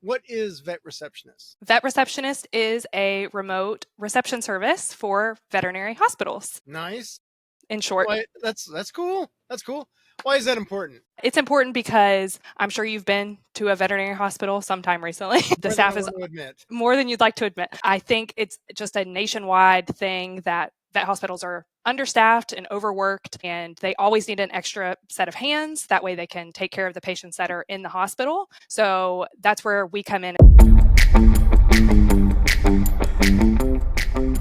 What is Vet Receptionist? Vet Receptionist is a remote reception service for veterinary hospitals. Nice. In short, Why, that's cool. That's cool. Why is that important? it's important because I'm sure you've been to a veterinary hospital sometime recently. The More than I staff is want to admit. more than you'd like to admit. I think it's just a nationwide thing that vet hospitals are understaffed and overworked, and they always need an extra set of hands. That way they can take care of the patients that are in the hospital. So that's where we come in.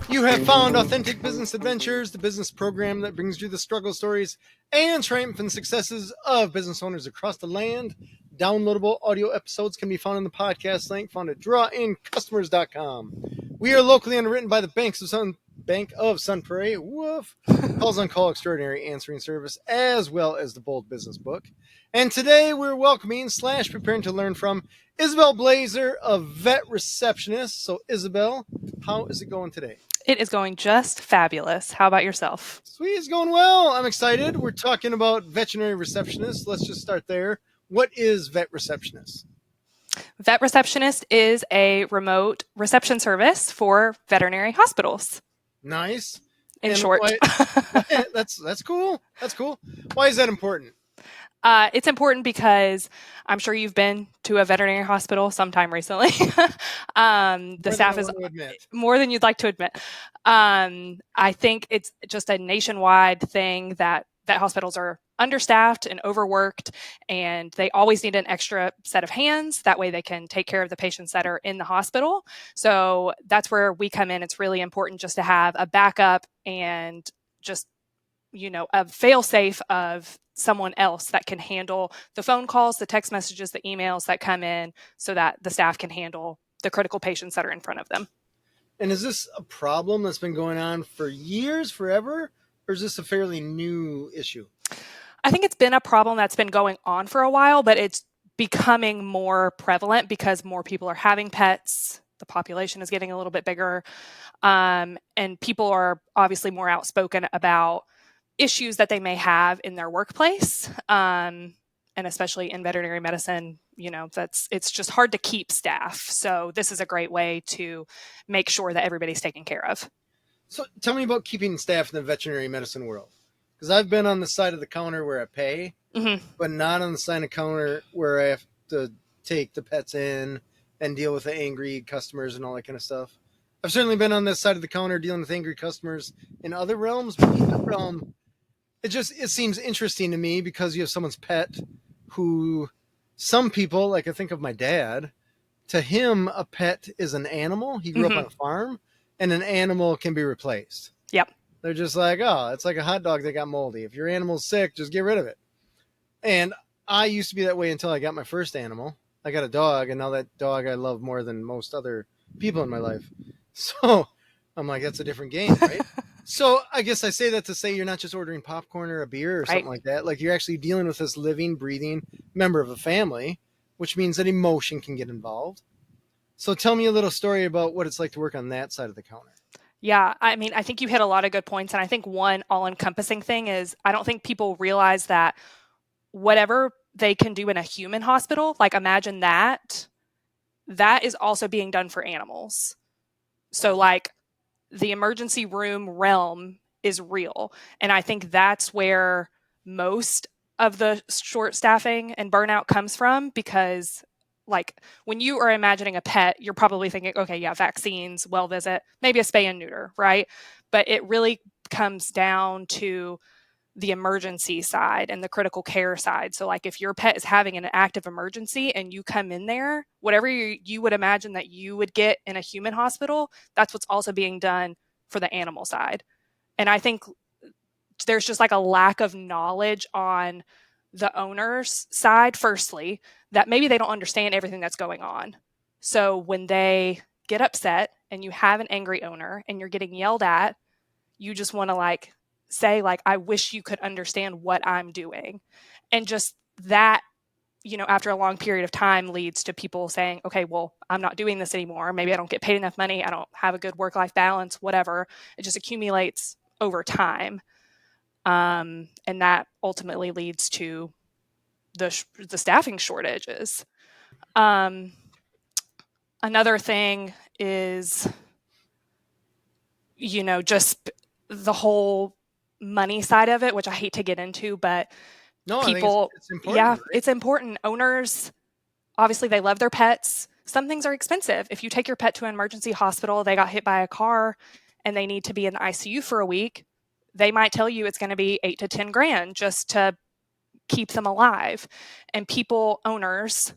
You have found Authentic Business Adventures, the business program that brings you the struggle stories and triumphant successes of business owners across the land. Downloadable audio episodes can be found in the podcast link found at drawincustomers.com. We are locally underwritten by the Bank of Sun Prairie, woof, Calls on Call Extraordinary Answering Service, as well as the Bold Business Book. And today we're welcoming / preparing to learn from Isabel Blazer of Vet Receptionist. So Isabel, how is it going today? It is going just fabulous. How about yourself? Sweet, it's going well. I'm excited. We're talking about veterinary receptionists. Let's just start there. What is Vet Receptionist? Vet Receptionist is a remote reception service for veterinary hospitals. Nice. In short. That's cool. That's cool. Why is that important? It's important because I'm sure you've been to a veterinary hospital sometime recently. The staff is more than you'd like to admit. I think it's just a nationwide thing that vet hospitals are understaffed and overworked, and they always need an extra set of hands. That way they can take care of the patients that are in the hospital. So that's where we come in. It's really important just to have a backup and just, a fail-safe of someone else that can handle the phone calls, the text messages, the emails that come in so that the staff can handle the critical patients that are in front of them. And is this a problem that's been going on for years, forever, or is this a fairly new issue? I think it's been a problem that's been going on for a while, but it's becoming more prevalent because more people are having pets. The population is getting a little bit bigger. And people are obviously more outspoken about issues that they may have in their workplace. And especially in veterinary medicine, it's just hard to keep staff. So this is a great way to make sure that everybody's taken care of. So tell me about keeping staff in the veterinary medicine world. Because I've been on the side of the counter where I pay, but not on the side of the counter where I have to take the pets in and deal with the angry customers and all that kind of stuff. I've certainly been on this side of the counter dealing with angry customers in other realms, but in that realm, it seems interesting to me because you have someone's pet who some people, like I think of my dad, to him, a pet is an animal. He grew up on a farm, and an animal can be replaced. Yep. They're just like, oh, it's like a hot dog that got moldy. If your animal's sick, just get rid of it. And I used to be that way until I got my first animal. I got a dog, and now that dog I love more than most other people in my life. So I'm like, that's a different game, right? So I guess I say that to say you're not just ordering popcorn or a beer or something like that. Like you're actually dealing with this living, breathing member of a family, which means that emotion can get involved. So tell me a little story about what it's like to work on that side of the counter. Yeah, I mean, I think you hit a lot of good points. And I think one all-encompassing thing is I don't think people realize that whatever they can do in a human hospital, like imagine that is also being done for animals. So like the emergency room realm is real. And I think that's where most of the short staffing and burnout comes from, because like when you are imagining a pet, you're probably thinking, okay, yeah, vaccines, well visit, maybe a spay and neuter, right? But it really comes down to the emergency side and the critical care side. So like if your pet is having an active emergency and you come in there, whatever you would imagine that you would get in a human hospital, that's what's also being done for the animal side. And I think there's just like a lack of knowledge on the owner's side, firstly, that maybe they don't understand everything that's going on. So when they get upset and you have an angry owner and you're getting yelled at, you just want to like say like, I wish you could understand what I'm doing. And just that, after a long period of time leads to people saying, okay, well, I'm not doing this anymore. Maybe I don't get paid enough money. I don't have a good work-life balance, whatever. It just accumulates over time. And that ultimately leads to the staffing shortages. Another thing is, just the whole money side of it, which I hate to get into, but No, I think people, it's important, yeah, right? it's important. Owners, obviously, they love their pets. Some things are expensive. If you take your pet to an emergency hospital, they got hit by a car and they need to be in the ICU for a week, they might tell you it's going to be 8 to 10 grand just to keep them alive. And people, owners,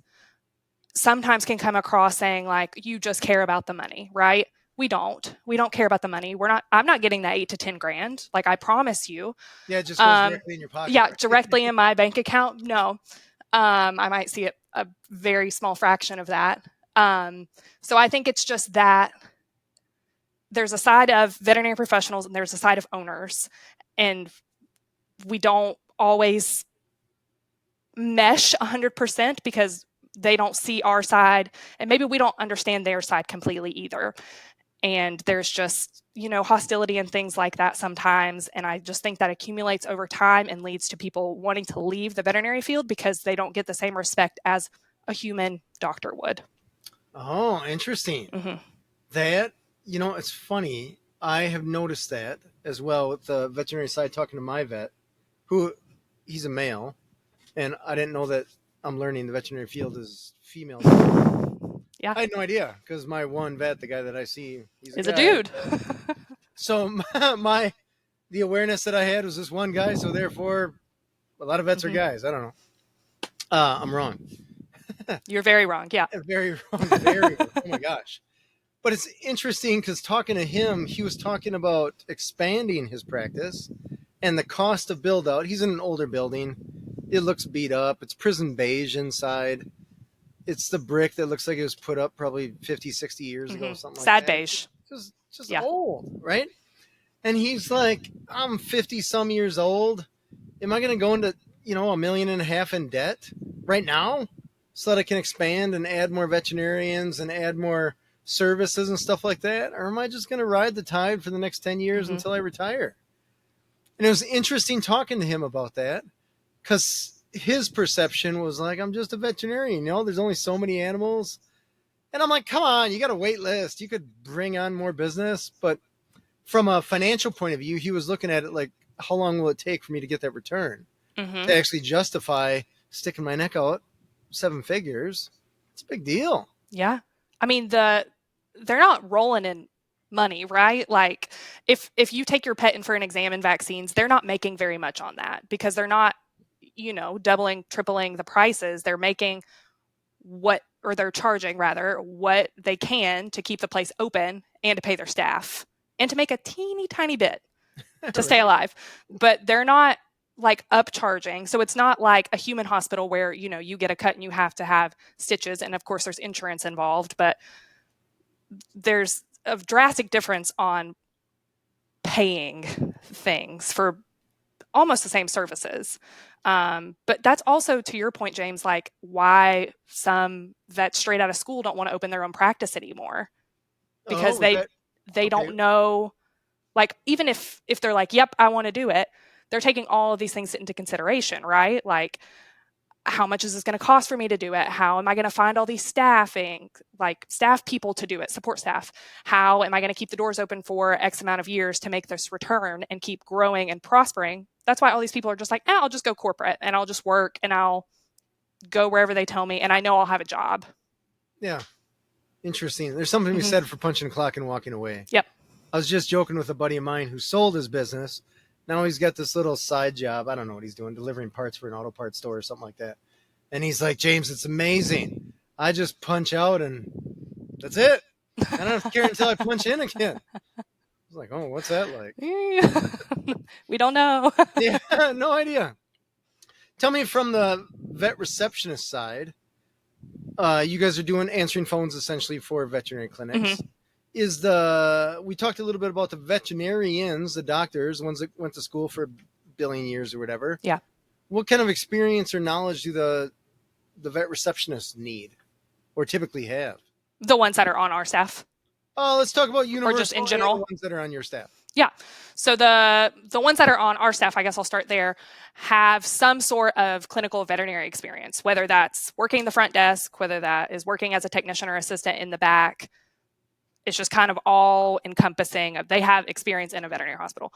sometimes can come across saying like, you just care about the money, right? We don't care about the money. I'm not getting that 8 to 10 grand. Like, I promise you. Yeah, it just goes directly in your pocket, Yeah, right? directly in my bank account. No. I might see a very small fraction of that. So I think it's just that there's a side of veterinary professionals and there's a side of owners, and we don't always mesh 100% because they don't see our side, and maybe we don't understand their side completely either. And there's just, hostility and things like that sometimes. And I just think that accumulates over time and leads to people wanting to leave the veterinary field because they don't get the same respect as a human doctor would. Oh, interesting. Mm-hmm. That, it's funny. I have noticed that as well with the veterinary side, talking to my vet, who he's a male, and I didn't know that. I'm learning the veterinary field is female. Yeah. I had no idea because my one vet, the guy that I see, he's a dude. So the awareness that I had was this one guy. So therefore, a lot of vets are guys. I don't know. I'm wrong. You're very wrong. Yeah. Very wrong. Very wrong. Oh my gosh. But it's interesting because talking to him, he was talking about expanding his practice and the cost of build out. He's in an older building. It looks beat up. It's prison beige inside. It's the brick that looks like it was put up probably 50, 60 years ago, something Sad like that. beige. Just old, right? And he's like, I'm 50 some years old. Am I going to go into, $1.5 million in debt right now so that I can expand and add more veterinarians and add more services and stuff like that? Or am I just going to ride the tide for the next 10 years until I retire? And it was interesting talking to him about that because his perception was like, I'm just a veterinarian, there's only so many animals. And I'm like, come on, you got a wait list. You could bring on more business. But from a financial point of view, he was looking at it like, how long will it take for me to get that return to actually justify sticking my neck out 7 figures? It's a big deal. Yeah. I mean, they're not rolling in money, right? Like if you take your pet in for an exam and vaccines, they're not making very much on that because they're not, doubling, tripling the prices. They're making they're charging rather what they can to keep the place open and to pay their staff and to make a teeny tiny bit to stay alive. But they're not like upcharging. So it's not like a human hospital where, you get a cut and you have to have stitches. And of course there's insurance involved, but there's a drastic difference on paying things for almost the same services. But that's also, to your point, James, like why some vets straight out of school don't want to open their own practice anymore because they don't know, like, even if they're like, yep, I want to do it, they're taking all of these things into consideration, right? Like, how much is this going to cost for me to do it? How am I going to find all these staff people to do it, support staff? How am I going to keep the doors open for X amount of years to make this return and keep growing and prospering? That's why all these people are just like, I'll just go corporate and I'll just work and I'll go wherever they tell me and I know I'll have a job. Yeah. Interesting. There's something to be said for punching the clock and walking away. Yep. I was just joking with a buddy of mine who sold his business. Now he's got this little side job. I don't know what he's doing, delivering parts for an auto parts store or something like that. And he's like, James, it's amazing. I just punch out and that's it. I don't have to care until I punch in again. I was like, oh, what's that like? We don't know. Yeah, no idea. Tell me from the vet receptionist side, you guys are answering phones essentially for veterinary clinics. We talked a little bit about the veterinarians, the doctors, the ones that went to school for a billion years or whatever. Yeah. What kind of experience or knowledge do the vet receptionists need or typically have? The ones that are on our staff. Let's talk about universal or just in general ones that are on your staff. Yeah. So the ones that are on our staff, I guess I'll start there, have some sort of clinical veterinary experience, whether that's working the front desk, whether that is working as a technician or assistant in the back. It's just kind of all encompassing. They have experience in a veterinary hospital.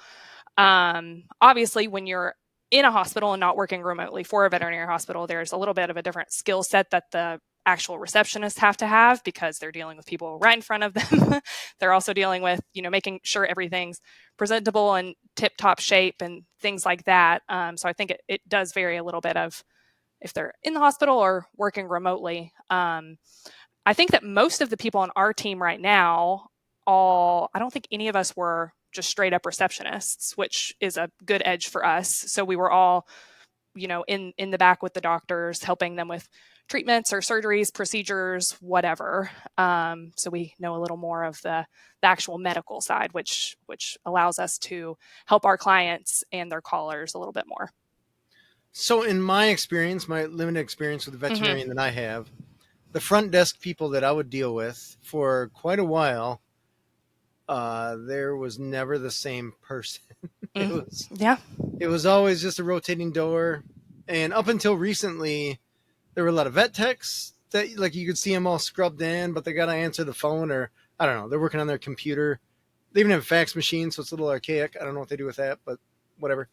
Obviously, when you're in a hospital and not working remotely for a veterinary hospital, there's a little bit of a different skill set that the actual receptionists have to have because they're dealing with people right in front of them. They're also dealing with, making sure everything's presentable and tip-top shape and things like that. So I think it does vary a little bit of if they're in the hospital or working remotely. I think that most of the people on our team right now, I don't think any of us were just straight up receptionists, which is a good edge for us. So we were all, in the back with the doctors, helping them with treatments or surgeries, procedures, whatever. So we know a little more of the actual medical side, which allows us to help our clients and their callers a little bit more. So in my experience, my limited experience with the veterinarian that I have, the front desk people that I would deal with for quite a while, there was never the same person. It was always just a rotating door. And up until recently, there were a lot of vet techs that, like, you could see them all scrubbed in, but they got to answer the phone, or I don't know, they're working on their computer. They even have a fax machine, so it's a little archaic. I don't know what they do with that, but whatever.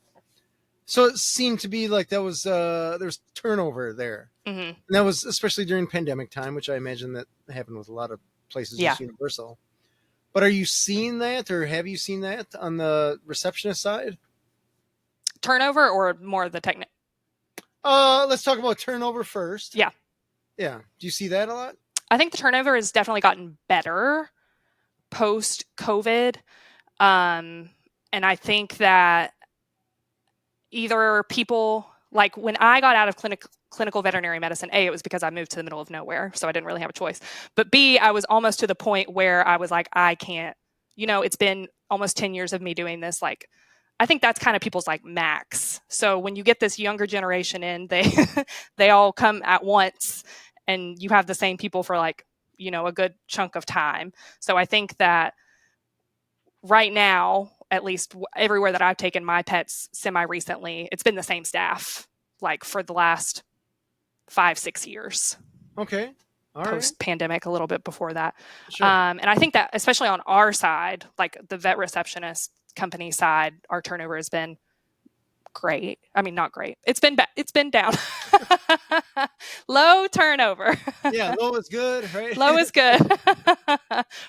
So it seemed to be like that was there's turnover there. And that was especially during pandemic time, which I imagine that happened with a lot of places, just universal. But are you seeing that, or have you seen that on the receptionist side? Turnover or more of the technical? Let's talk about turnover first. Yeah. Do you see that a lot? I think the turnover has definitely gotten better post-COVID. And I think that either people, like when I got out of clinical veterinary medicine, A, it was because I moved to the middle of nowhere, so I didn't really have a choice. But B, I was almost to the point where I was like, I can't, it's been almost 10 years of me doing this. Like, I think that's kind of people's like max. So when you get this younger generation in, they all come at once and you have the same people for like, a good chunk of time. So I think that right now, at least everywhere that I've taken my pets semi-recently, it's been the same staff, like for the last 5-6 years. Okay. All post-pandemic, a little bit before that. Sure. And I think that especially on our side, like the vet receptionist company side, our turnover has been great. I mean, not great. It's been down. Low turnover. Yeah, low is good, right? Low is good.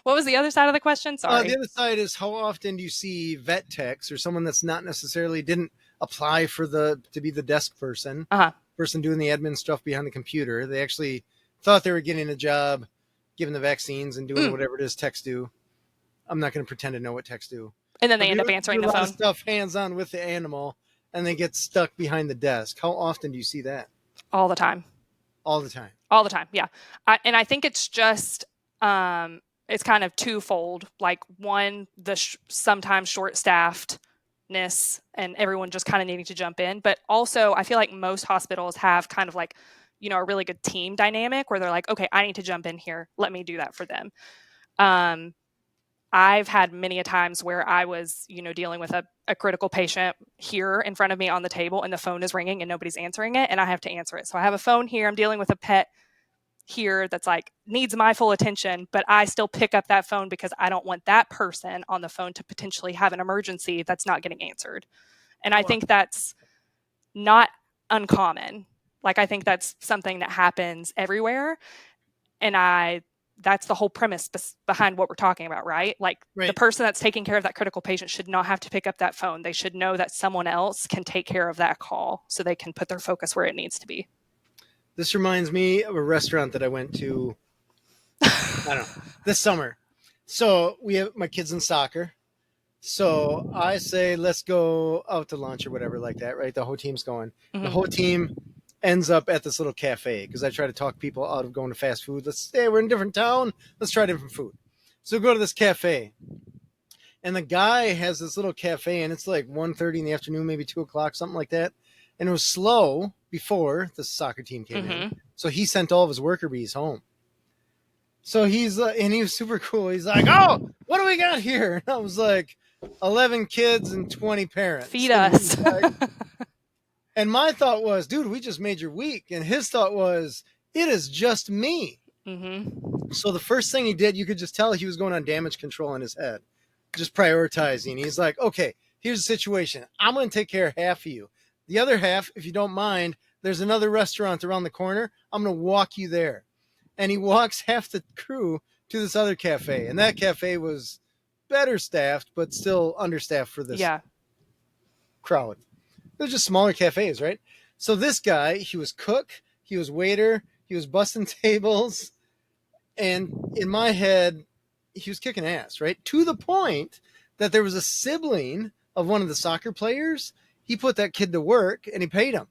What was the other side of the question? Sorry. The other side is, how often do you see vet techs or someone that's not necessarily didn't apply for to be the desk person, person doing the admin stuff behind the computer? They actually thought they were getting a job, giving the vaccines and doing whatever it is techs do. I'm not going to pretend to know what techs do. And then they end up answering the phone. A lot of stuff hands-on with the animal, and they get stuck behind the desk. How often do you see that? All the time. All the time. All the time, yeah. And I think it's just, it's kind of twofold. Like, one, the sometimes short-staffedness and everyone just kind of needing to jump in. But also, I feel like most hospitals have kind of like, a really good team dynamic where they're like, okay, I need to jump in here. Let me do that for them. I've had many a times where I was, dealing with a critical patient here in front of me on the table, and the phone is ringing and nobody's answering it, and I have to answer it. So I have a phone here. I'm dealing with a pet here that's like needs my full attention, but I still pick up that phone because I don't want that person on the phone to potentially have an emergency that's not getting answered. And I think that's not uncommon. Like, I think that's something that happens everywhere. And that's the whole premise behind what we're talking about, right? Like, the person that's taking care of that critical patient should not have to pick up that phone. They should know that someone else can take care of that call so they can put their focus where it needs to be. This reminds me of a restaurant that I went to, I don't know, this summer. So we have my kids in soccer. So I say, let's go out to lunch or whatever like that, right? The whole team's going. The whole team ends up at this little cafe because I try to talk people out of going to fast food. We're in a different town. Let's try different food. So we go to this cafe. And the guy has this little cafe, and it's like 1:30 in the afternoon, maybe 2 o'clock, something like that. And it was slow before the soccer team came in. So he sent all of his worker bees home. So and he was super cool. He's like, oh, what do we got here? And I was like, 11 kids and 20 parents. Feed And us. and my thought was, dude, we just made your week. And his thought was, it is just me. Mm-hmm. So the first thing he did, you could just tell he was going on damage control in his head, just prioritizing. He's like, okay, here's the situation. I'm going to take care of half of you. The other half, if you don't mind, there's another restaurant around the corner. I'm going to walk you there. And he walks half the crew to this other cafe. And that cafe was better staffed, but still understaffed for this crowd. It was just smaller cafes, right? So this guy, he was cook, he was waiter, he was busting tables. And in my head, he was kicking ass, right? To the point that there was a sibling of one of the soccer players. He put that kid to work and he paid him.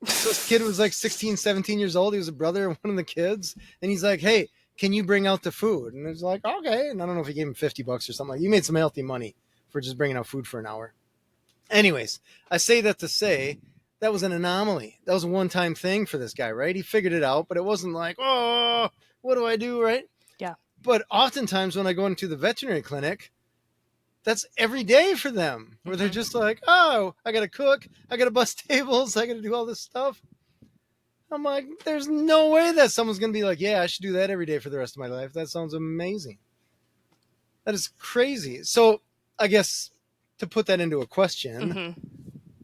So this kid was like 16, 17 years old. He was a brother of one of the kids. And he's like, hey, can you bring out the food? And it was like, okay. And I don't know if he gave him $50 or something. Like, you made some healthy money for just bringing out food for an hour. Anyways, I say that to say that was an anomaly. That was a one-time thing for this guy, right? He figured it out, but it wasn't like, oh, what do I do, right? Yeah. But oftentimes when I go into the veterinary clinic, that's every day for them, where they're just like, oh, I got to cook, I got to bust tables, I got to do all this stuff. I'm like, there's no way that someone's going to be like, yeah, I should do that every day for the rest of my life. That sounds amazing. That is crazy. So I guess to put that into a question,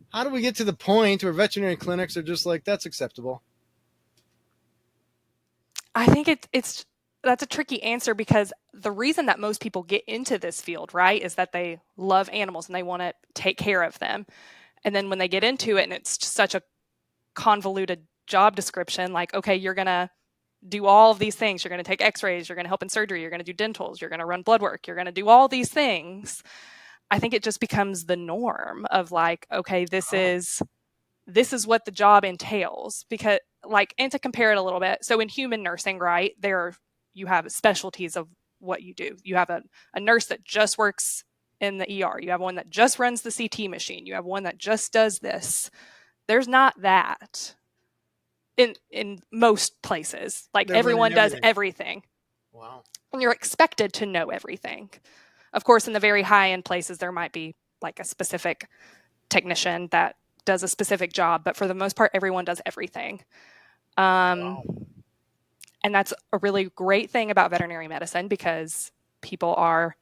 how do we get to the point where veterinary clinics are just like, that's acceptable? I think that's a tricky answer, because the reason that most people get into this field, right, is that they love animals and they want to take care of them. And then when they get into it and it's such a convoluted job description, like, okay, you're going to do all of these things. You're going to take x-rays, you're going to help in surgery, you're going to do dentals, you're going to run blood work, you're going to do all these things. I think it just becomes the norm of like, okay, this is what the job entails. Because like, and to compare it a little bit, so in human nursing, right, you have specialties of what you do. You have a nurse that just works in the ER. You have one that just runs the CT machine. You have one that just does this. There's not that in most places. Like, everyone does everything. Wow. And you're expected to know everything. Of course, in the very high end places, there might be like a specific technician that does a specific job, but for the most part, everyone does everything. Wow. And that's a really great thing about veterinary medicine, because people are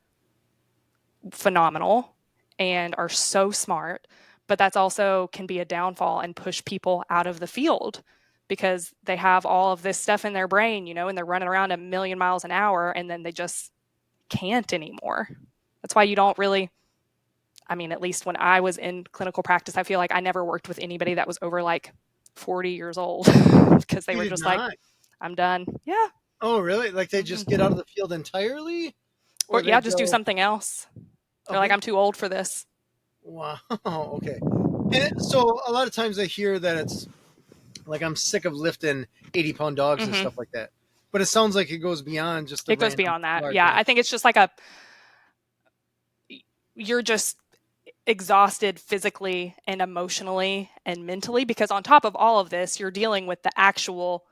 phenomenal and are so smart, but that's also can be a downfall and push people out of the field, because they have all of this stuff in their brain, and they're running around a million miles an hour, and then they just can't anymore. That's why you don't really, at least when I was in clinical practice, I feel like I never worked with anybody that was over like 40 years old, because they were just like, I'm done. Yeah. Oh, really? Like they just get out of the field entirely? Or yeah, just do something else. They're like, I'm too old for this. Wow. Okay. And so a lot of times I hear that it's like, I'm sick of lifting 80-pound dogs and stuff like that. But it sounds like it goes beyond just it goes beyond that. Yeah. I think it's just like you're just exhausted physically and emotionally and mentally, because on top of all of this, you're dealing with the actual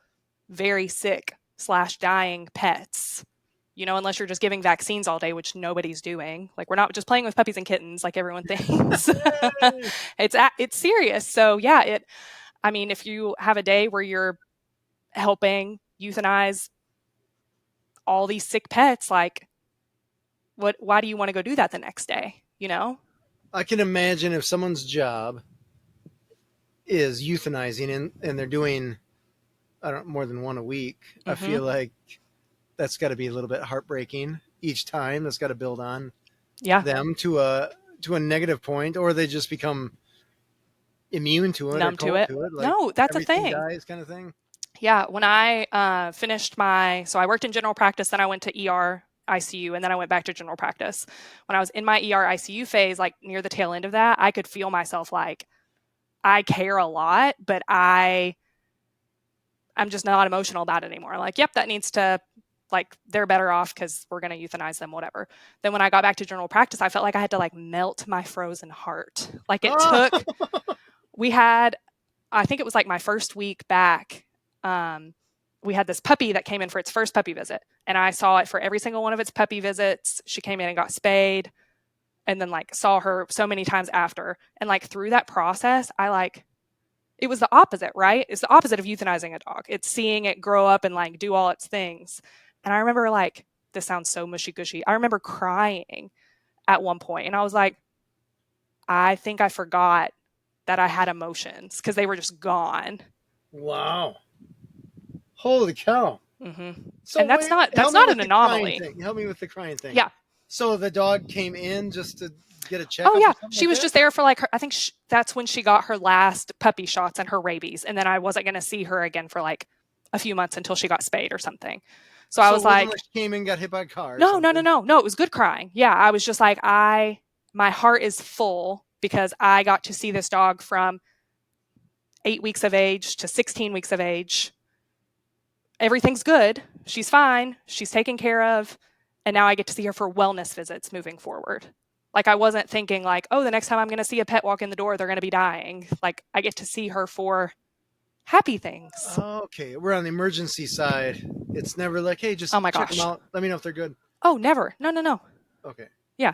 very sick / dying pets, unless you're just giving vaccines all day, which nobody's doing. Like, we're not just playing with puppies and kittens like everyone thinks. It's serious. So yeah, if you have a day where you're helping euthanize all these sick pets, like, why do you want to go do that the next day? I can imagine if someone's job is euthanizing and they're doing, I don't know, more than one a week. I feel like that's got to be a little bit heartbreaking each time. That's got to build on them to a negative point, or they just become immune to it, numb to it. Like, no, that's a thing. Dies kind of thing. Yeah. When I finished so I worked in general practice, then I went to ER ICU, and then I went back to general practice. When I was in my ER ICU phase, like near the tail end of that, I could feel myself like, I care a lot, but I'm just not emotional about it anymore. Like, yep, that needs to, like, they're better off because we're going to euthanize them, whatever. Then when I got back to general practice, I felt like I had to like melt my frozen heart. Like, it took, I think it was like my first week back. We had this puppy that came in for its first puppy visit, and I saw it for every single one of its puppy visits. She came in and got spayed. and then like saw her so many times after. And like through that process, it was the opposite, right? It's the opposite of euthanizing a dog. It's seeing it grow up and like do all its things. And I remember like, this sounds so mushy gushy. I remember crying at one point, and I was like, I think I forgot that I had emotions because they were just gone. Wow. Holy cow. Mm-hmm. So and that's not an anomaly. Help me with the crying thing. Yeah. So the dog came in just to get a checkup? Oh, yeah. She was just there for like, I think that's when she got her last puppy shots and her rabies. And then I wasn't going to see her again for like a few months until she got spayed or something. So I was like, she came and got hit by a car. No. It was good crying. Yeah. I was just like, my heart is full because I got to see this dog from 8 weeks of age to 16 weeks of age. Everything's good. She's fine. She's taken care of. And now I get to see her for wellness visits moving forward. Like I wasn't thinking like, oh, the next time I'm going to see a pet walk in the door, they're going to be dying. Like I get to see her for happy things. Okay. We're on the emergency side. It's never like, hey, just check them out. Let me know if they're good. Oh, never. No. Okay. Yeah.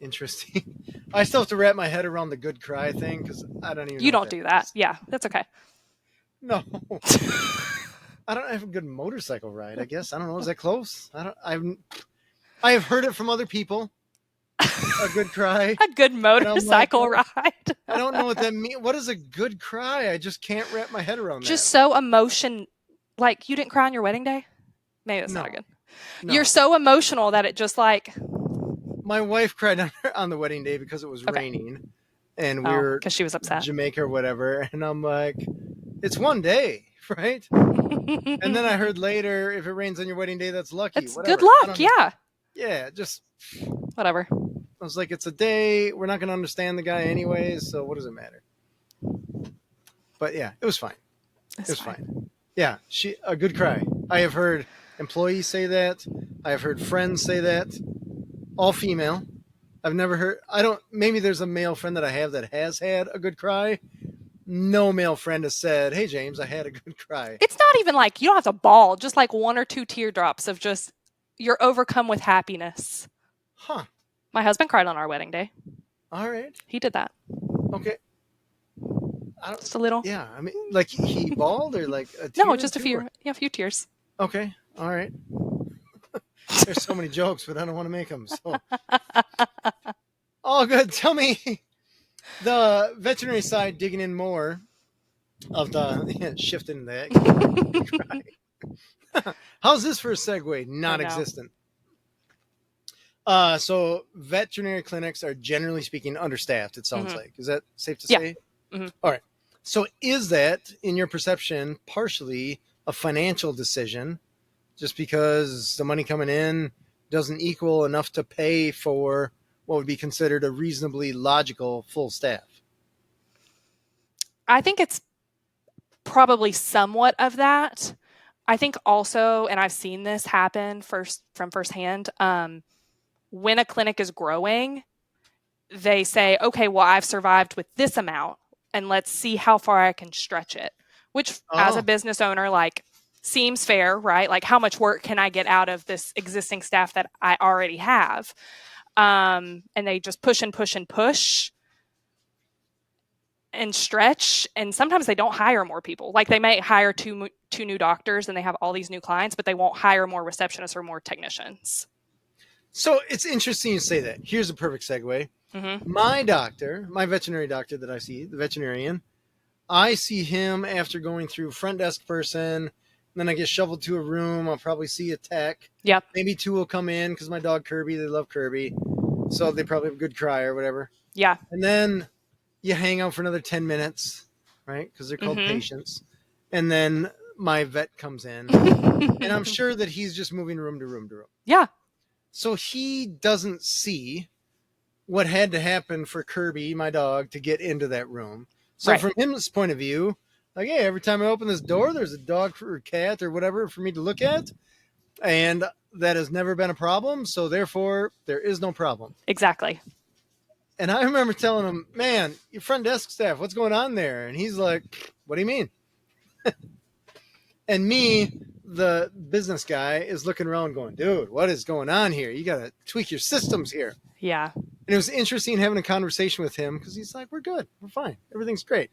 Interesting. I still have to wrap my head around the good cry thing because I don't even know. You don't do that. Yeah, that's okay. No. I don't have a good motorcycle ride, I guess. I don't know. Is that close? I have heard it from other people. A good cry. A good motorcycle ride. I don't know what that means. What is a good cry? I just can't wrap my head around that. Just so emotion. Like you didn't cry on your wedding day? Maybe that's not good. No. You're so emotional that it just like. My wife cried on the wedding day because it was raining. And we were. Because she was upset. Jamaica or whatever. And I'm like, it's one day, right? And then I heard later, if it rains on your wedding day, that's lucky. It's good luck, yeah. Yeah, just. Whatever. I was like, it's a day. We're not going to understand the guy anyways, so what does it matter? But yeah, it was fine. It was fine. Yeah, a good cry. I have heard employees say that. I have heard friends say that. All female. I've never heard. Maybe there's a male friend that I have that has had a good cry. No male friend has said, hey, James, I had a good cry. It's not even like you don't have to bawl, just like 1 or 2 teardrops of just you're overcome with happiness. Huh. My husband cried on our wedding day. All right. He did that. Okay. Just a little. Yeah. I mean, like he bawled or like a tear? No, just a few. Yeah, a few tears. Okay. All right. There's so many jokes, but I don't want to make them. So. All good. Tell me the veterinary side, digging in more of the shifting that. How's this for a segue? Non-existent. So veterinary clinics are generally speaking understaffed, it sounds like. Is that safe to say? Mm-hmm. All right. So is that, in your perception, partially a financial decision just because the money coming in doesn't equal enough to pay for what would be considered a reasonably logical full staff? I think it's probably somewhat of that. I think also, and I've seen this happen from firsthand, when a clinic is growing, they say, okay, well, I've survived with this amount and let's see how far I can stretch it, which as a business owner, like seems fair, right? Like how much work can I get out of this existing staff that I already have? And they just push and push and push and stretch. And sometimes they don't hire more people. Like they may hire two new doctors and they have all these new clients, but they won't hire more receptionists or more technicians. So it's interesting you say that. Here's a perfect segue. Mm-hmm. My doctor, my veterinary doctor that I see, the veterinarian, I see him after going through front desk person. Then I get shoveled to a room. I'll probably see a tech. Yep. Maybe 2 will come in because my dog Kirby, they love Kirby. So they probably have a good cry or whatever. Yeah. And then you hang out for another 10 minutes, right? Because they're called patients. And then my vet comes in. And I'm sure that he's just moving room to room to room. Yeah. So he doesn't see what had to happen for Kirby, my dog, to get into that room. So from his point of view, like, hey, every time I open this door, there's a dog or cat or whatever for me to look at. And that has never been a problem. So therefore, there is no problem. Exactly. And I remember telling him, man, your front desk staff, what's going on there? And he's like, what do you mean? And me, the business guy, is looking around going, dude, what is going on here? You got to tweak your systems here. Yeah. And it was interesting having a conversation with him because he's like, we're good. We're fine. Everything's great.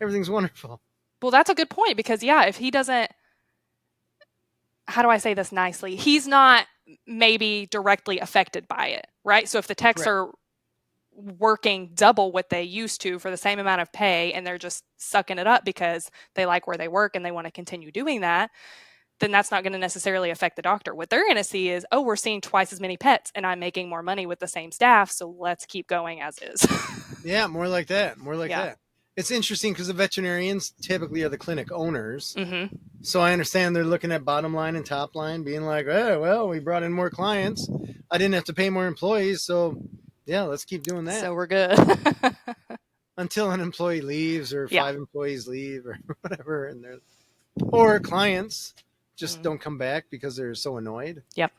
Everything's wonderful. Well, that's a good point because, yeah, if he doesn't, how do I say this nicely? He's not maybe directly affected by it, right? So if the techs are working double what they used to for the same amount of pay and they're just sucking it up because they like where they work and they want to continue doing that, then that's not going to necessarily affect the doctor. What they're going to see is, oh, we're seeing twice as many pets and I'm making more money with the same staff, so let's keep going as is. Yeah, more like that. More like that. It's interesting because the veterinarians typically are the clinic owners. Mm-hmm. So I understand they're looking at bottom line and top line, being like, oh, well, we brought in more clients. I didn't have to pay more employees. So, yeah, let's keep doing that. So we're good. Until an employee leaves or 5 employees leave or whatever. Or clients just don't come back because they're so annoyed. Yep.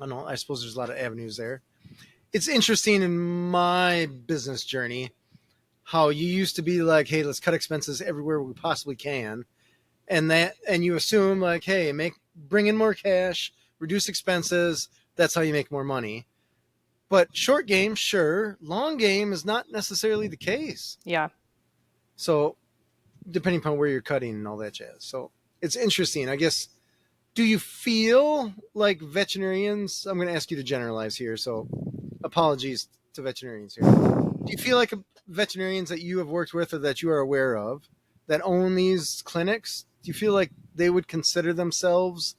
I don't know. I suppose there's a lot of avenues there. It's interesting in my business journey how you used to be like, hey, let's cut expenses everywhere we possibly can. And you assume like, hey, bring in more cash, reduce expenses. That's how you make more money. But short game, sure. Long game is not necessarily the case. Yeah. So depending upon where you're cutting and all that jazz. So it's interesting. I guess, do you feel like veterinarians, I'm going to ask you to generalize here. So apologies to veterinarians here. Do you feel like veterinarians that you have worked with or that you are aware of that own these clinics, do you feel like they would consider themselves,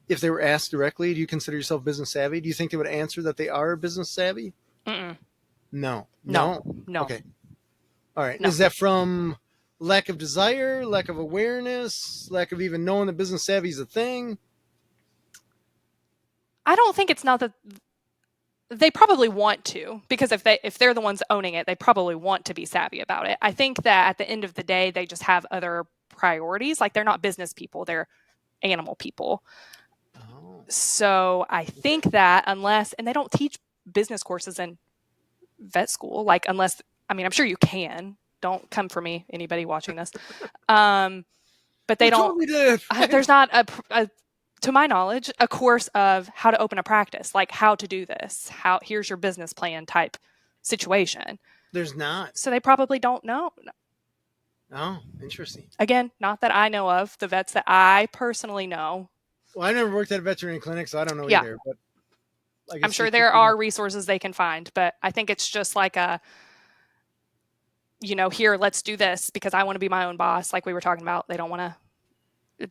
if they were asked directly, do you consider yourself business savvy? Do you think they would answer that they are business savvy? Mm-mm. No. Okay. All right. No. Is that from lack of desire, lack of awareness, lack of even knowing that business savvy is a thing? I don't think it's not that they probably want to, because if they're the ones owning it, they probably want to be savvy about it. I think that at the end of the day, they just have other priorities. Like, they're not business people, they're animal people. So I think that and they don't teach business courses in vet school, like I'm sure you can. Don't come for me, anybody watching this. But they don't. There's not to my knowledge, a course of how to open a practice, like how to do this. Here's your business plan type situation. There's not. So they probably don't know. Oh, interesting. Again, not that I know of. The vets that I personally know. Well, I never worked at a veterinary clinic, so I don't know either. But I'm sure there are resources they can find, but I think it's just like here, let's do this because I want to be my own boss. Like we were talking about, they don't want to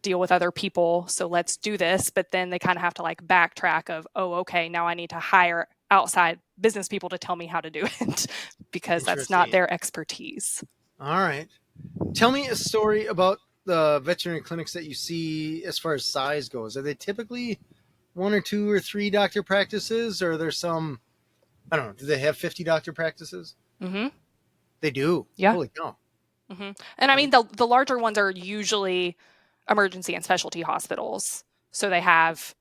deal with other people. So let's do this. But then they kind of have to like backtrack of, oh, okay, now I need to hire outside business people to tell me how to do it because that's not their expertise. All right. Tell me a story about the veterinary clinics that you see as far as size goes. Are they typically 1 or 2 or 3 doctor practices, or are there some, I don't know, do they have 50 doctor practices? Mm-hmm. They do? Yeah. Holy cow. Mm-hmm. And I mean, the larger ones are usually emergency and specialty hospitals. So they have,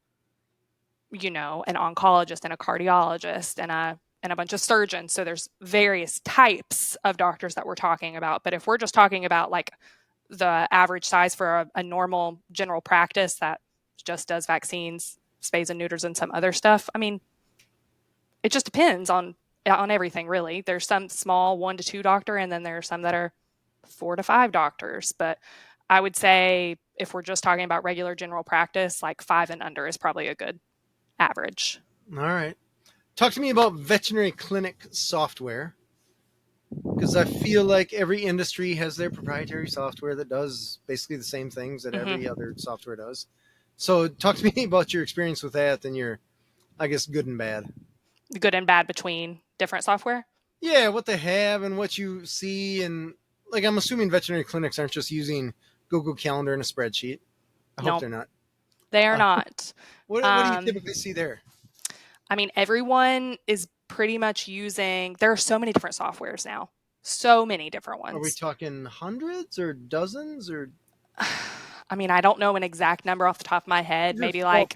an oncologist and a cardiologist and a bunch of surgeons. So there's various types of doctors that we're talking about. But if we're just talking about like the average size for a normal general practice that just does vaccines, spays and neuters, and some other stuff, I mean, it just depends on everything, really. There's some small 1 to 2 doctor, and then there are some that are 4 to 5 doctors. But I would say if we're just talking about regular general practice, like 5 and under is probably a good average. All right. Talk to me about veterinary clinic software, because I feel like every industry has their proprietary software that does basically the same things that every other software does. So talk to me about your experience with that and your, I guess, good and bad. Good and bad between different software? Yeah, what they have and what you see. And like, I'm assuming veterinary clinics aren't just using Google Calendar and a spreadsheet. I hope they're not. They are not. What do you typically see there? I mean, everyone is pretty much using, there are so many different softwares now. So many different ones. Are we talking hundreds or dozens or? I mean, I don't know an exact number off the top of my head. Maybe like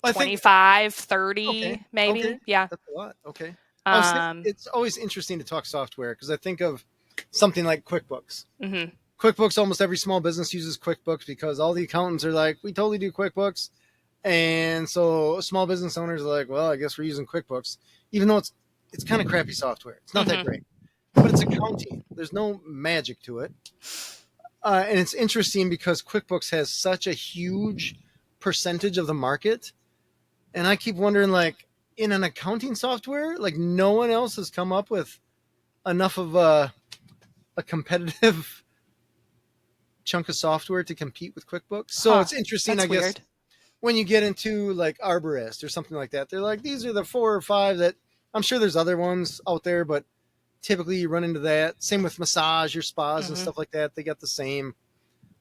25, 30, maybe. Okay. Yeah. That's a lot. Okay. It's always interesting to talk software because I think of something like QuickBooks. Mm-hmm. QuickBooks, almost every small business uses QuickBooks because all the accountants are like, we totally do QuickBooks. And so small business owners are like, well, I guess we're using QuickBooks, even though it's kind of crappy software. It's not that great, but it's accounting. There's no magic to it. And it's interesting because QuickBooks has such a huge percentage of the market. And I keep wondering, like, in an accounting software, like, no one else has come up with enough of a competitive chunk of software to compete with QuickBooks. So it's interesting, I guess, weird. When you get into like Arborist or something like that, they're like, these are the 4 or 5 that I'm sure there's other ones out there, but typically you run into that. Same with massage or spas and stuff like that. They got the same,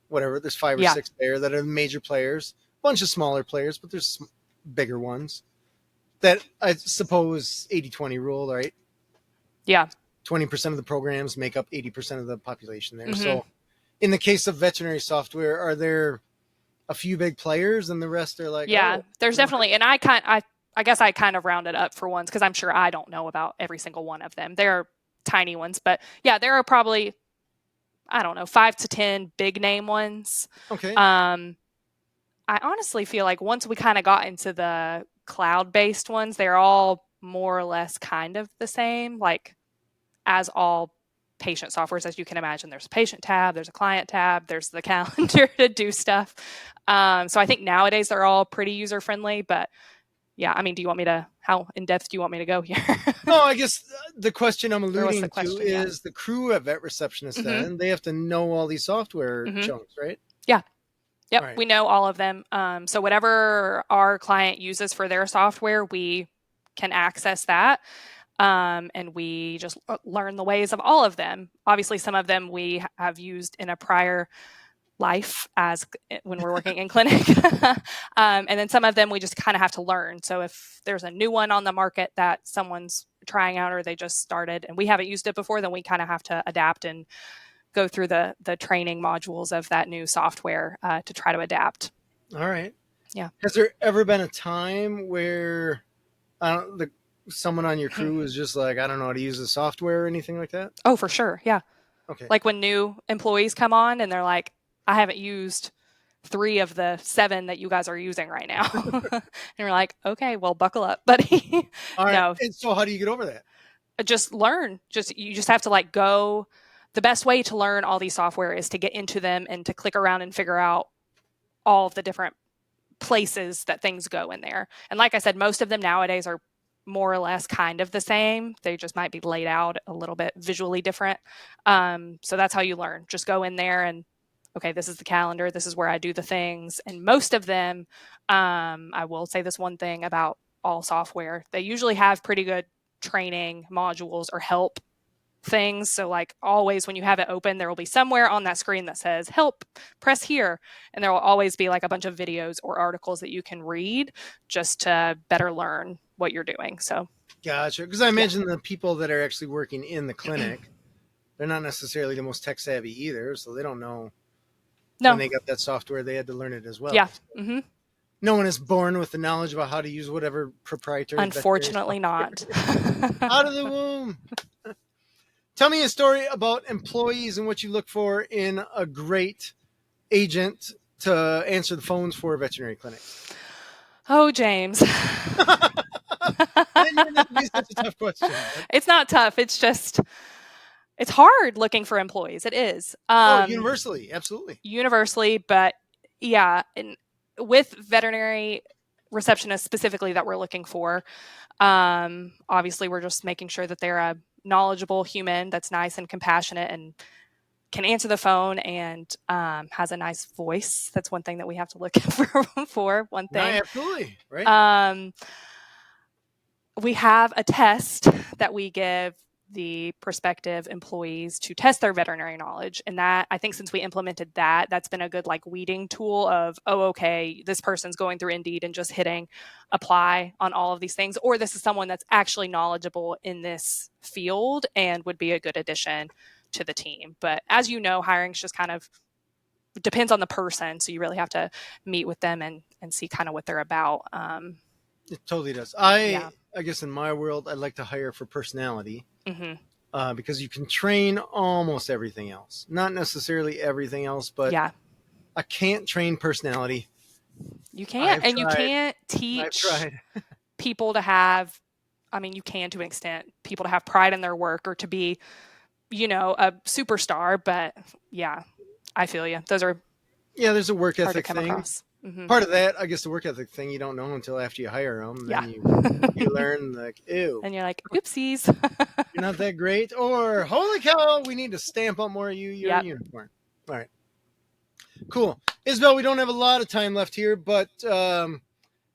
whatever. There's 5 or 6 there that are major players, a bunch of smaller players, but there's bigger ones that I suppose 80-20 rule, right? Yeah. 20% of the programs make up 80% of the population there. So in the case of veterinary software, are there a few big players and the rest are like, there's definitely, and I guess I kind of rounded up for ones because I'm sure I don't know about every single one of them. They're tiny ones, but yeah, there are probably, I don't know, 5 to 10 big name ones. Okay. I honestly feel like once we kind of got into the cloud-based ones, they're all more or less kind of the same, like as all patient softwares, as you can imagine. There's a patient tab, there's a client tab, there's the calendar to do stuff. So I think nowadays they're all pretty user-friendly, but yeah, I mean, how in-depth do you want me to go here? No, I guess the question I'm alluding to is the crew at Vet Receptionist, then they have to know all these software chunks, right? Yeah. Yep, right. We know all of them. So whatever our client uses for their software, we can access that. And we just learn the ways of all of them. Obviously, some of them we have used in a prior life as when we're working in clinic. And then some of them we just kind of have to learn. So if there's a new one on the market that someone's trying out or they just started and we haven't used it before, then we kind of have to adapt and go through the training modules of that new software to try to adapt. All right. Yeah. Has there ever been a time where someone on your crew is just like, I don't know how to use the software or anything like that? Oh, for sure. Yeah. Okay. Like when new employees come on and they're like, I haven't used 3 of the 7 that you guys are using right now. And we're like, okay, well, buckle up, buddy. All right. No. And so how do you get over that? Just learn. You just have to like go. The best way to learn all these software is to get into them and to click around and figure out all of the different places that things go in there. And like I said, most of them nowadays are more or less kind of the same. They just might be laid out a little bit visually different. So that's how you learn. Just go in there and, okay, this is the calendar. This is where I do the things. And most of them, I will say this one thing about all software. They usually have pretty good training modules or help things. So like always when you have it open, there will be somewhere on that screen that says help, press here. And there will always be like a bunch of videos or articles that you can read just to better learn what you're doing. So gotcha. Because I imagine the people that are actually working in the clinic, they're not necessarily the most tech savvy either. So they don't know when they got that software, they had to learn it as well. Yeah. Mm-hmm. No one is born with the knowledge about how to use whatever proprietary. Unfortunately not. Out of the womb. Tell me a story about employees and what you look for in a great agent to answer the phones for a veterinary clinic. Oh, James. I didn't know be such a tough question. It's not tough. It's just, it's hard looking for employees. It is. Universally. Absolutely. Universally. But yeah, with veterinary receptionists specifically that we're looking for, obviously we're just making sure that they're a knowledgeable human that's nice and compassionate and can answer the phone and has a nice voice. That's one thing that we have to look for. One thing. No, absolutely. Right. We have a test that we give the prospective employees to test their veterinary knowledge. And that, I think since we implemented that, that's been a good like weeding tool of, oh, okay, this person's going through Indeed and just hitting apply on all of these things. Or this is someone that's actually knowledgeable in this field and would be a good addition to the team. But as you know, hiring's just kind of depends on the person. So you really have to meet with them and see kind of what they're about. It totally does. I guess in my world, I like to hire for personality. Mm-hmm. Because you can train almost everything else. Not necessarily everything else, but I can't train personality. You can't. And you can't I've teach tried. people to have, I mean, you can to an extent, people to have pride in their work or to be, you know, a superstar. But yeah, I feel you. Those are there's a work hard to ethic come thing. across. Mm-hmm. Part of that, I guess, the work ethic thing you don't know until after you hire them. Yeah. Then you learn like, ew. And you're like, oopsies. You're not that great, or holy cow, we need to stamp up more of you. You're a unicorn. All right. Cool. Isabel, we don't have a lot of time left here, but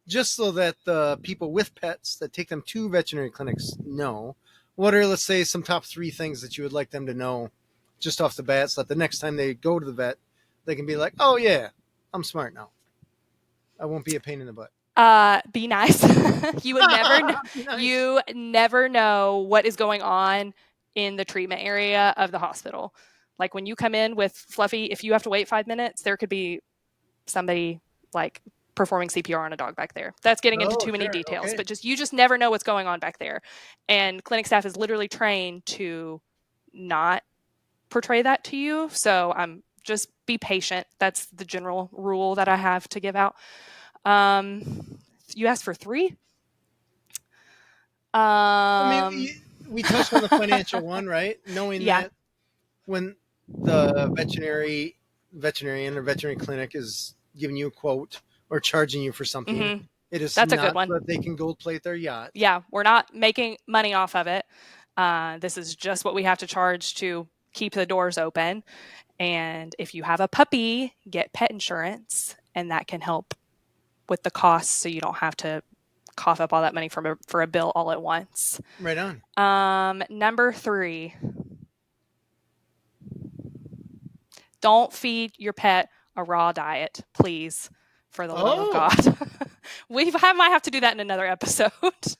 just so that the people with pets that take them to veterinary clinics know, what are, let's say, some top 3 things that you would like them to know just off the bat so that the next time they go to the vet, they can be like, oh, yeah, I'm smart now. I won't be a pain in the butt. Be nice. You would never know. Nice. You never know what is going on in the treatment area of the hospital. Like when you come in with Fluffy, if you have to wait 5 minutes, there could be somebody like performing CPR on a dog back there. That's getting into too many details, okay. But you just never know what's going on back there. And clinic staff is literally trained to not portray that to you. So just be patient. That's the general rule that I have to give out. You asked for 3? I mean, we touched on the financial one, right? Knowing that when the veterinarian or veterinary clinic is giving you a quote or charging you for something, That's a good one. That they can gold plate their yacht. Yeah, we're not making money off of it. This is just what we have to charge to keep the doors open. And if you have a puppy, get pet insurance, and that can help with the costs so you don't have to cough up all that money for a bill all at once. Right on. Number 3, don't feed your pet a raw diet, please, for the love of God. I might have to do that in another episode.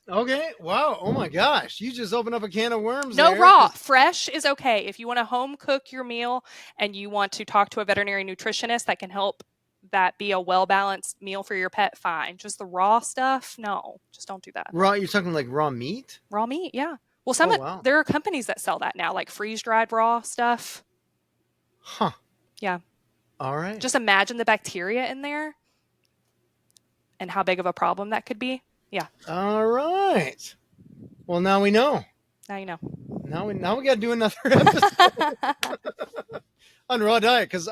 Okay. Wow. Oh my gosh. You just opened up a can of worms. No, raw. Fresh is okay. If you want to home cook your meal and you want to talk to a veterinary nutritionist that can help that be a well-balanced meal for your pet, fine. Just the raw stuff, no. Just don't do that. Raw? You're talking like raw meat? Raw meat, yeah. Well, there are companies that sell that now, like freeze-dried raw stuff. Huh. Yeah. All right. Just imagine the bacteria in there and how big of a problem that could be. Yeah. All right. Well, now we know. Now you know. Now we got to do another episode on raw diet because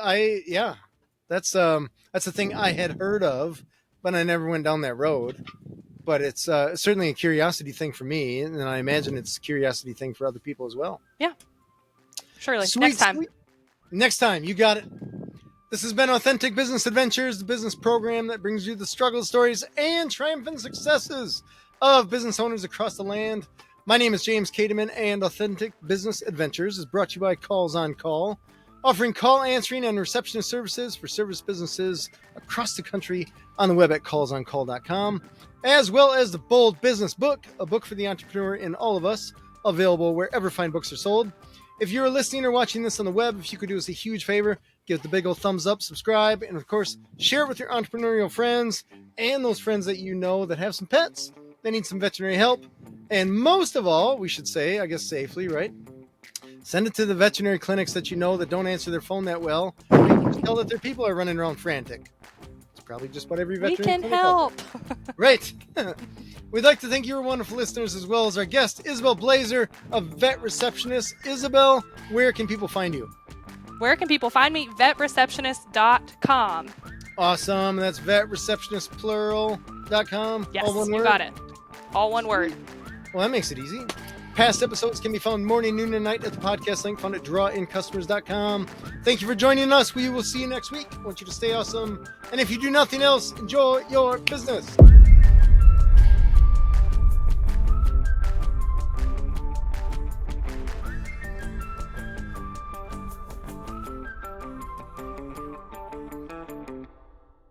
that's the thing I had heard of, but I never went down that road. But it's certainly a curiosity thing for me, and I imagine it's a curiosity thing for other people as well. Yeah. Surely. Next time. Next time. You got it. This has been Authentic Business Adventures, the business program that brings you the struggle stories and triumphant successes of business owners across the land. My name is James Kateman, and Authentic Business Adventures is brought to you by Calls on Call, offering call answering and receptionist services for service businesses across the country on the web at callsoncall.com, as well as the Bold Business Book, a book for the entrepreneur in all of us, available wherever fine books are sold. If you're listening or watching this on the web, if you could do us a huge favor, give it the big old thumbs up, subscribe, and of course, share it with your entrepreneurial friends and those friends that you know that have some pets, that need some veterinary help. And most of all, we should say, I guess safely, right? Send it to the veterinary clinics that you know that don't answer their phone that well. And tell that their people are running around frantic. It's probably just what every veterinary clinic help. Right. We'd like to thank you, our wonderful listeners, as well as our guest, Isabel Blazer, a vet receptionist. Isabel, where can people find you? Where can people find me? Vetreceptionist.com. Awesome. That's vetreceptionistplural.com. Yes, all one word? You got it. All one word. Well, that makes it easy. Past episodes can be found morning, noon, and night at the podcast link found at drawincustomers.com. Thank you for joining us. We will see you next week. I want you to stay awesome. And if you do nothing else, enjoy your business.